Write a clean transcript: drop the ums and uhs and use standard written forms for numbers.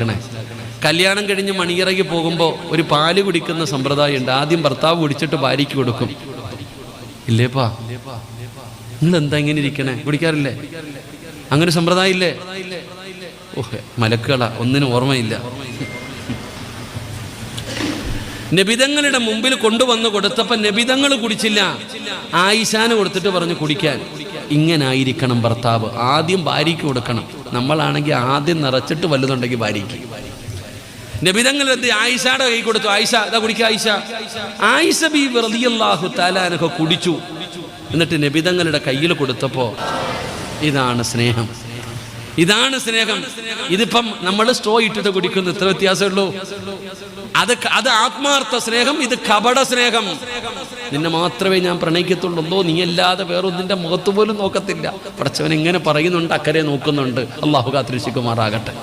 മനസ്സിലാക്കണേ. കല്യാണം കഴിഞ്ഞ് മണിയറയ്ക്ക് പോകുമ്പോൾ ഒരു പാല് കുടിക്കുന്ന സമ്പ്രദായം ഉണ്ട്. ആദ്യം ഭർത്താവ് കുടിച്ചിട്ട് ഭാര്യയ്ക്ക് കൊടുക്കും. ഇല്ലേപ്പാ, നിങ്ങൾ എന്താ ഇങ്ങനെ ഇരിക്കണേ? കുടിക്കാറില്ലേ? അങ്ങനെ സമ്പ്രദായം ഇല്ലേ? ഓഹ് മലക്കുകളാ, ഒന്നിനും ഓർമ്മയില്ല. നബിതങ്ങളുടെ മുമ്പിൽ കൊണ്ടുവന്ന് കൊടുത്തപ്പോൾ നബിതങ്ങൾ കുടിച്ചില്ല. ആയിഷാന് കൊടുത്തിട്ട് പറഞ്ഞു കുടിക്കാൻ. ഇങ്ങനെ ആയിരിക്കണം ഭർത്താവ്. ആദ്യം ഭാര്യയ്ക്ക് കൊടുക്കണം. നമ്മളാണെങ്കിൽ ആദ്യം നിറച്ചിട്ട് വലുതുണ്ടെങ്കിൽ ഭാര്യയ്ക്ക്. നബിതങ്ങൾ എന്ത് ആയിഷയുടെ കൈ കൊടുത്തു. ആയിഷ ഇതാ കുടിക്കുക. ആയിഷ ബീവി റളിയല്ലാഹു തആല അൻഹ കുടിച്ചു. എന്നിട്ട് നബിതങ്ങളുടെ കയ്യിൽ കൊടുത്തപ്പോൾ ഇതാണ് സ്നേഹം, ഇതാണ് സ്നേഹം. ഇതിപ്പം നമ്മൾ സ്ട്രോ ഇട്ടിട്ട് കുടിക്കുന്നു, ഇത്ര വ്യത്യാസമുള്ളൂ. അത് ആത്മാർത്ഥ സ്നേഹം, ഇത് കപട സ്നേഹം. നിന്നെ മാത്രമേ ഞാൻ പ്രണയിക്കത്തുള്ളൂ, നീ അല്ലാതെ വേറൊന്നിന്റെ മുഖത്ത് പോലും നോക്കത്തില്ല. പടച്ചവൻ എങ്ങനെ പറയുന്നുണ്ട്, അക്കരെ നോക്കുന്നുണ്ട്. അള്ളാഹു കാത്തിരക്ഷിക്കുമാറാകട്ടെ.